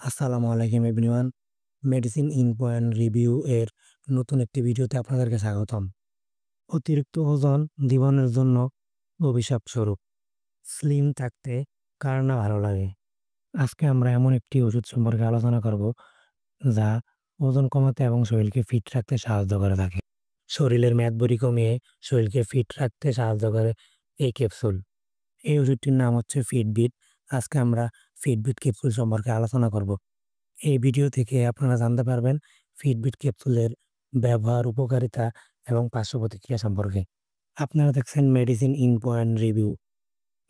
আসসালামু আলাইকুম everyone. Medicine in point review এর নতুন একটি ভিডিওতে আপনাদেরকে স্বাগতম। অতিরিক্ত ওজন জীবনের জন্য অভিশাপ স্বরূপ। স্লিম থাকতে কার না ভালো লাগে? আজকে আমরা এমন একটি ওষুধ সম্পর্কে আলোচনা করব যা ওজন কমাতে এবং শরীরকে ফিট রাখতে সাহায্য করে থাকে। শরীরের মেদবুরি কমিয়ে শরীরকে ফিট রাখতে সাহায্য করে এই ক্যাপসুল। এই ওষুধটির নাম হচ্ছে ফিটবিট। আজকে আমরা ফিটবিট ক্যাপসুল সম্পর্কে আলোচনা করব। এই ভিডিও থেকে আপনারা জানতে পারবেন ফিটবিট ক্যাপসুলের ব্যবহার, উপকারিতা এবং পার্শ্ব প্রতিক্রিয়া সম্পর্কে। আপনারা দেখছেন medicine in point review.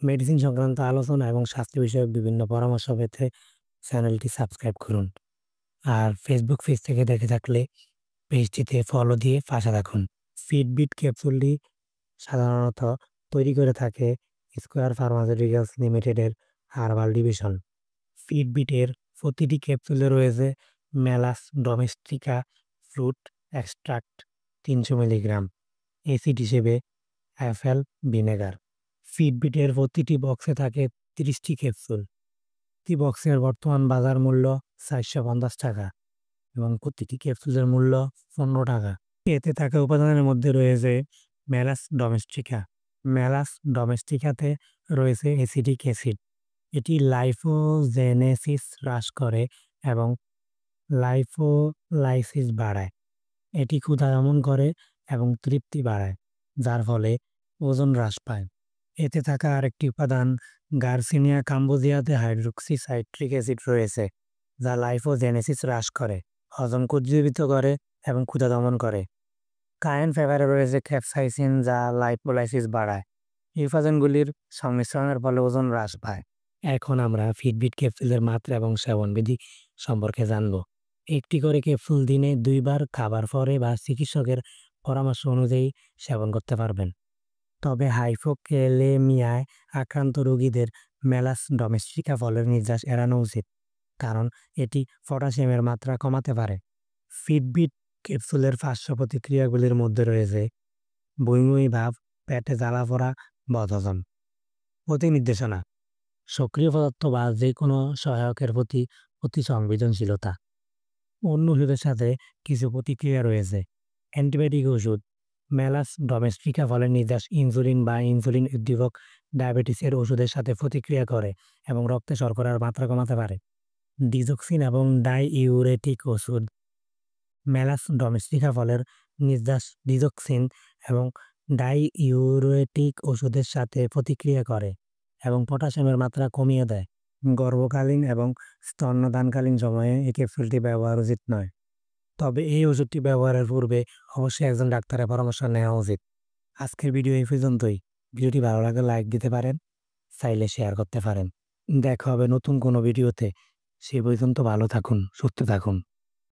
Medicine সংক্রান্ত আলোচনা এবং স্বাস্থ্য বিষয়ক বিভিন্ন পরামর্শ পেতে চ্যানেলটি সাবস্ক্রাইব করুন। আর ফেসবুক পেজ থেকে দেখে থাকলে পেজটিতে ফলো দিয়ে পাশে রাখুন। ফিটবিট ক্যাপসুলটি সাধারণত তৈরি করে থাকে স্কোয়ার ফার্মাসিউটিক্যালস লিমিটেডের হার্বাল ডিভিশন। ফিটবিটের প্রতিটি ক্যাপসুলে রয়েছে Malus domestica fruit extract 300 milligram, acid হিসেবে অ্যাপেল ভিনেগার। ফিটবিটের প্রতিটি বক্সে থাকে 30টি ক্যাপসুল। প্রতি বক্সের বর্তমান বাজার মূল্য 450 টাকা এবং প্রতিটি ক্যাপসুলের মূল্য 15 টাকা। এতে থাকা উপাদানের মধ্যে রয়েছে মেলাস ডোমেস্টিকা। মেলাস ডোমেস্টিকাতে রয়েছে অ্যাসিটিক অ্যাসিড। এটি লাইপোজেনেসিস হ্রাস করে এবং লাইপোলাইসিস বাড়ায়। এটি ক্ষুধা দমন করে এবং তৃপ্তি বাড়ায়, যার ফলে ওজন হ্রাস পায়। এতে থাকা আরেকটি উপাদান গার্সিনিয়া কাম্বোজিয়াতে হাইড্রোক্সি সাইট্রিক অ্যাসিড রয়েছে, যা লাইপোজেনেসিস হ্রাস করে, হজমকে উজ্জীবিত করে এবং ক্ষুধা দমন করে। কায়েন ফেভারে রয়েছে ক্যাপসাইসিন, যা লাইপোলাইসিস বাড়ায়। এই উপাদানগুলির সংমিশ্রণের ফলে ওজন হ্রাস পায়। এখন আমরা ফিটবিট ক্যাপসুলের মাত্রা এবং সেবনবিধি সম্পর্কে জানব। একটি করে ক্যাপসুল দিনে 2 বার খাবার পরে বা চিকিৎসকের পরামর্শ অনুযায়ী সেবন করতে পারবেন। তবে হাইপোক্যালেমিয়ায় আক্রান্ত রোগীদের মেলাস ডোমেস্টিকা ফলের নির্যাস এড়ানো উচিত, কারণ এটি পটাশিয়ামের মাত্রা কমাতে পারে। ফিটবিট ক্যাপসুলের পার্শ্ব প্রতিক্রিয়াগুলির মধ্যে রয়েছে বমি ভাব, পেটে জ্বালা পোড়া, বদহজম। প্রতি নির্দেশনা: সক্রিয় পদার্থ বা যে কোনো সহায়কের প্রতি অতি সংবেদনশীলতা। অন্য ওষুধের সাথে কিছু প্রতিক্রিয়া রয়েছে। অ্যান্টিবায়োটিক ওষুধ মেলাস ডোমেস্টিকা ফলের নির্যাস ইনসুলিন বা ইনসুলিন উদ্দীপক ডায়াবেটিসের ওষুধের সাথে প্রতিক্রিয়া করে এবং রক্তে শর্করার মাত্রা কমাতে পারে। ডিজক্সিন এবং ডাইইউরেটিক ওষুধ মেলাস ডোমেস্টিকা ফলের নির্যাস ডিজক্সিন এবং ডাইইউরেটিক ওষুধের সাথে প্রতিক্রিয়া করে এবং পটাশিয়ামের মাত্রা কমিয়ে দেয়। গর্ভকালীন এবং স্তন্যদানকালীন সময়ে এই ক্যাপসুলটি ব্যবহার উচিত নয়। তবে এই ওষুধটি ব্যবহারের পূর্বে অবশ্যই একজন ডাক্তারের পরামর্শ নেওয়া উচিত। আজকের ভিডিও এই পর্যন্তই। ভিডিওটি ভালো লাগলে লাইক দিতে পারেন, চাইলে শেয়ার করতে পারেন। দেখা হবে নতুন কোনো ভিডিওতে। সে পর্যন্ত ভালো থাকুন, সুস্থ থাকুন।